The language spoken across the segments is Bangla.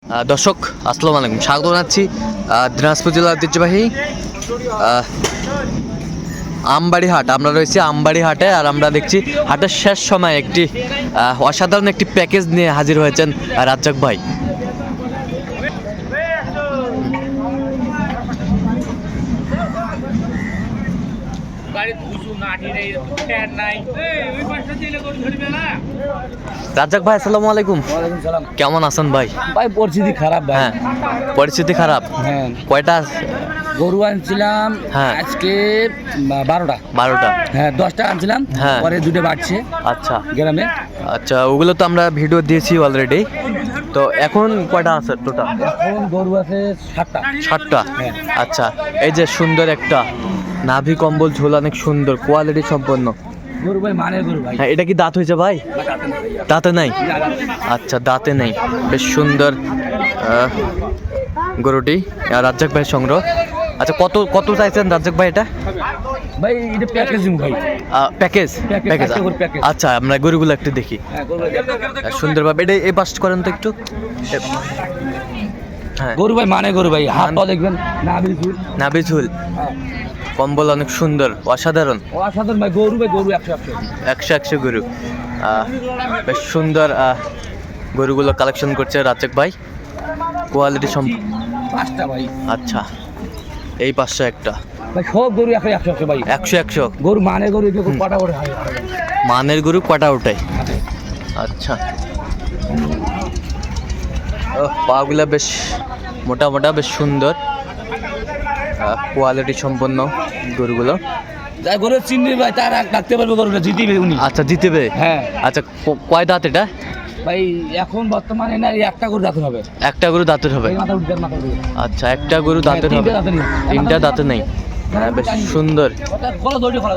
দর্শক আসসালামু আলাইকুম, স্বাগত জানাচ্ছি দিনাজপুর জেলার ঐতিহ্যবাহী আমবাড়ি হাট। আমরা রয়েছি আমবাড়ি হাটে, আর আমরা দেখছি হাটের শেষ সময় একটি অসাধারণ একটি প্যাকেজ নিয়ে হাজির হয়েছেন রাজ্জাক ভাই। রাজ্জাক ভাই আসসালামু আলাইকুম। ওয়ালাইকুম সালাম। কেমন আছেন ভাই? ভাই পরিস্থিতি খারাপ ভাই। হ্যাঁ, পরিস্থিতি খারাপ। হ্যাঁ, কয়টা? গরু আনছিলাম হ্যাঁ। আজকে 12টা। 12টা। হ্যাঁ, 10টা আনছিলাম, হ্যাঁ। পরে দুটো বাড়ছে আচ্ছা গ্রামে। আচ্ছা, ওগুলো তো আমরা ভিডিও দিয়েছি অলরেডি। তো এখন কয়টা আছে টোটাল? এখন গরু আছে 7টা। 7টা। হ্যাঁ। আচ্ছা, এই যে সুন্দর একটা নাভি কম্বল ঝোল, অনেক সুন্দর কোয়ালিটি সম্পন্ন। গরু ভাই মানের গরু ভাই। হ্যাঁ, এটা কি দাঁত হয়েছে ভাই? দাঁতে নাই? আচ্ছা, দাঁতে নেই। বেশ সুন্দর গরুটি রাজ্জাক ভাইয়ের সংগ্রহ। আচ্ছা, কত কত চাইছেন রাজ্জাক ভাই এটা? ভাই এটা প্যাকেজিং ভাই। প্যাকেজ? প্যাকেজ। একটা করে প্যাকেজ। আচ্ছা, আমরা গরুগুলো একটু দেখি হ্যাঁ, গরু ভাই। সুন্দরভাবে। এটা এই পাশ করেন তো একটু। হ্যাঁ, গরু ভাই মানে গরু ভাই, হাত পা দেখবেন নাভি ঝুল। নাভি ঝুল, কম্বল অনেক সুন্দর, অসাধারণ। অসাধারণ ভাই, গরু ভাই গরু 100 একশো গরু। বেশ সুন্দর গরুগুলো কালেকশন করছে রাজ্জাক ভাই, কোয়ালিটি 5টা ভাই। আচ্ছা, এই 500 একটা। ভাই সব গরু 100 ভাই। 100 গরু মানে গরু এটা কটা করে হয়? মানের গরু কটা ওটাই? আচ্ছা, ও পাগুলা বেশ মোটা মোটা, বেশ সুন্দর কোয়ালিটি সম্পন্ন গরুগুলো। যাই গরু চিনবি ভাই, তার ডাকতে পারবে, গরুটা জিতিবে উনি। আচ্ছা, জিতেবে? হ্যাঁ। আচ্ছা, কয় দাঁত এটা? ভাই এখন বর্তমানে না একটা গরু দাঁতের হবে। একটা গরু দাঁতের হবে? এই মাথা উঠবে, মাথা উঠবে। আচ্ছা, একটা গরু দাঁতের হবে। তিনটে দাঁতের নেই। তিনটা দাঁতে নেই। বেশ সুন্দর খোলা দড়ি খোলা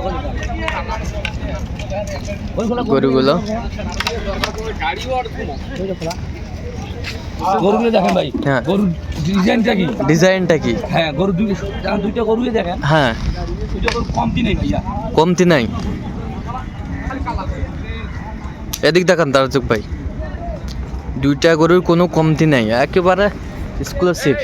গরুগুলো। গরুগুলো দেখেন ভাই। হ্যাঁ। গরুর ডিজাইনটা কি? ডিজাইনটা কি? হ্যাঁ, গরু দুইটা গরুই দেখেন। হ্যাঁ, দুইটা গরু কমতি নেই ভাইয়া। কমতি নাই। এদিক দেখান রাজ্জাক ভাই, দুইটা গরুর কোনো কমতি নাই, একেবারে এক্সক্লুসিভ।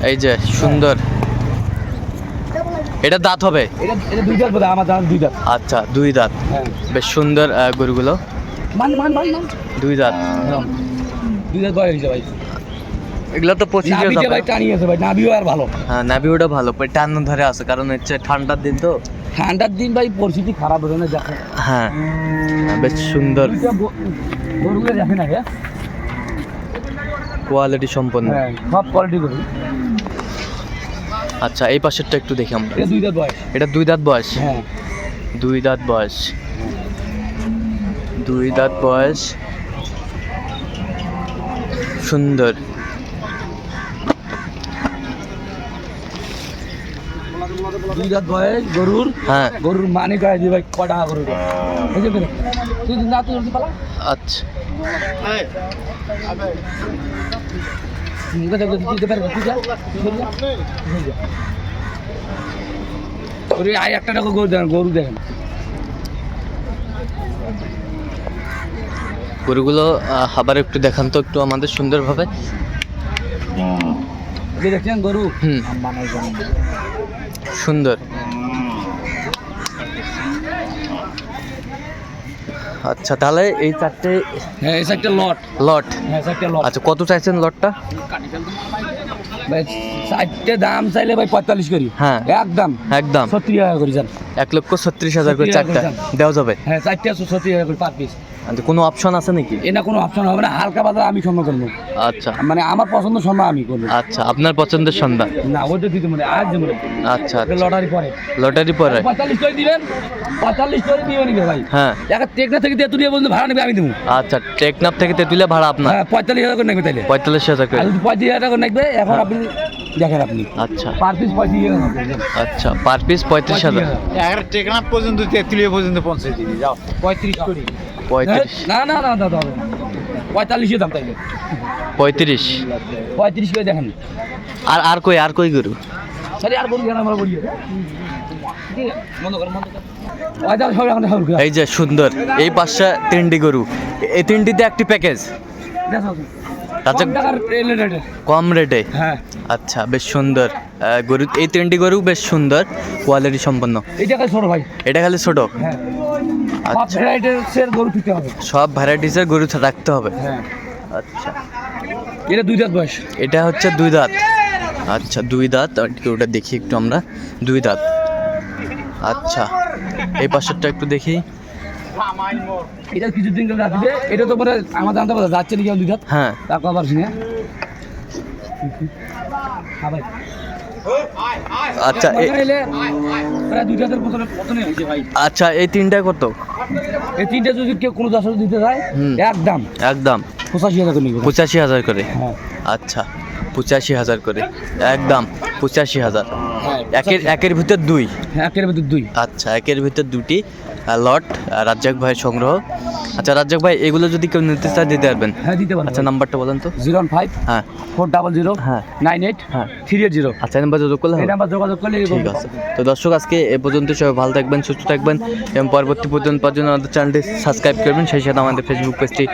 এই যে সুন্দর, এটা দাঁত হবে? এটা দুই দাঁত বলে, আমার জানা দুই দাঁত। আচ্ছা, 2 দাঁত। হ্যাঁ। বেশ সুন্দর গরুগুলো, মান 2 দাঁত। দুই দাঁত বয়স হয়েছে ভাই। এগুলো তো 25 নাভিটা ভাই টানি আছে ভাই, নাভিও আর ভালো। হ্যাঁ, নাভিওটা ভালো, টান ধরে আছে, কারণ হচ্ছে ঠান্ডার দিন তো। ঠান্ডার দিন ভাই পরিস্থিতি খারাপ হবে না, দেখেন। হ্যাঁ, বেশ সুন্দর গরুগুলো দেখেন আগে। কোয়ালিটি সম্পন্ন। হ্যাঁ, সব কোয়ালিটি গরু। আচ্ছা, এই পাশেরটা একটু দেখি আমরা। এটা দুই দাঁত বয়স। এটা 2 দাঁত বয়স? হ্যাঁ। 2 দাঁত বয়স। 2 দাঁত বয়স, সুন্দর। দুই দাঁত বয়স গরুর। হ্যাঁ। গরুর মানে গায়ে দিয়ে ভাই কটা গরু তুই না তুই পালা। আচ্ছা, একটা টাকা গরু দেখেন, গরু দেখেন। গরুগুলো আবার একটু দেখান তো একটু আমাদের সুন্দরভাবে। দেখছেন গরু? হুম, সুন্দর। আচ্ছা, তাহলে এই 4টে? হ্যাঁ, এই একটা লট। লট? হ্যাঁ, একটা লট। আচ্ছা, কত চাইছেন লটটা? ভাই 4টে দাম চাইলে ভাই 45 করি। হ্যাঁ, একদম একদম 30 টাকা করে যান। 1,36,000 করে 4টা 30,000 দেওয়া যাবে? হ্যাঁ, 4টে 30 টাকা করে পার পিস। আচ্ছা, কোনো অপশন আছে নাকি? এটা কোনো অপশন হবে না, হালকা বাজার আমি সম্মান করবো। আচ্ছা, মানে আমার পছন্দ সম্মান আমি করবো। আচ্ছা, আপনার পছন্দের সন্ধ্যা? না, ওইটা দিতে মনে আজ মনে। আচ্ছা, এটা লটারি পরে। লটারি পরে? 45 করে দিবেন, 45 করে দিয়ে নিবে ভাই। হ্যাঁ। একটা টেকনা থেকে তেতুলিয়া বলতে ভাড়া নেবে, আমি দেবো। আচ্ছা, টেকনাফ থেকে তেতুলিয়া ভাড়া আপনার? হ্যাঁ, 45,000 করে নেবে তাইলে। 45,000 করে? আর যদি 35,000 টাকা নেবে এখন আপনি দেখেন আপনি। আচ্ছা, পার পিস 35,000 হবে। আচ্ছা, পার পিস 35,000। একটা টেকনাফ পর্যন্ত 43 পর্যন্ত পৌঁছে দিবি, যাও 35 করি। 35? না না না দাদা হবে না। 45 দাম তাইলে 35। 35 করে দেখেন আর কই গরু? সরি আর বলি না আমরা বলি বন্ধ কর ওই দাম সব এখন সব এই যে সুন্দর, এই পাশে 3টি গরু, এই 3টিতে একটি প্যাকেজ দেখো আচ্ছা, কম টাকার রেলেটেড কম রেটে। হ্যাঁ আচ্ছা, বেশ সুন্দর গরু, এই 3টি গরু বেশ সুন্দর, কোয়ালিটি সম্পন্ন। এইটা কাছে ছোট ভাই এটা খালি ছোট? হ্যাঁ সব আচ্ছা, ভ্যারাইটির সের গরু দিতে হবে সব ভ্যারাইটিসের গরু রাখতে হবে। হ্যাঁ আচ্ছা, এটা 2 দাঁত বয়স এটা হচ্ছে 2 দাঁত। আচ্ছা, 2 দাঁত, আর কি ওটা দেখি একটু আমরা, 2 দাঁত। আচ্ছা, এই পাশেরটা একটু দেখি। এটা কিছুদিন করে রাখবে, এটা তো পরে আমার জানতে পারবে যাচ্ছে নাকি 2 দাঁত হ্যাঁ, তারপর আবার শুনে ভাই আচ্ছা প্রায় 2 দাঁতের পতনে হয়েছে ভাই। আচ্ছা, এই 3টা কত? এই 3টে যদি কেউ কোনো দশ দিতে যায় হুম। একদম একদম 85,000 করে নিবে 85,000 করে। হ্যাঁ আচ্ছা, 85,000 করে, একদম 85,000। হ্যাঁ একের ভিতর 2। একের ভিতর 2 আচ্ছা, একের ভিতর 2টি লট, রাজ্জাক ভাইয়ের সংগ্রহ। আচ্ছা রাজ্জাক ভাই, এগুলো যদি কেউ নিতে চায় দিতে পারবেন? হ্যাঁ দিতে পারবো। আচ্ছা, নাম্বারটা বলেন তো। 015 হ্যাঁ 400 হ্যাঁ 98 হ্যাঁ 380 আচ্ছা, এই নাম্বার যোগাযোগ করলে এই হবে? নাম্বার যোগাযোগ করলে ঠিক আছে। তো দর্শক, আজকে এ পর্যন্ত, সবাই ভালো থাকবেন, সুস্থ থাকবেন এবং পরবর্তী পর্যন্ত পাওয়ার জন্য আমাদের চ্যানেলটি সাবস্ক্রাইব করবেন, সেই সাথে আমাদের ফেসবুক পেজটি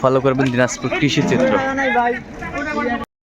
ফলো করবেন, দিনাজপুর কৃষি চিত্র।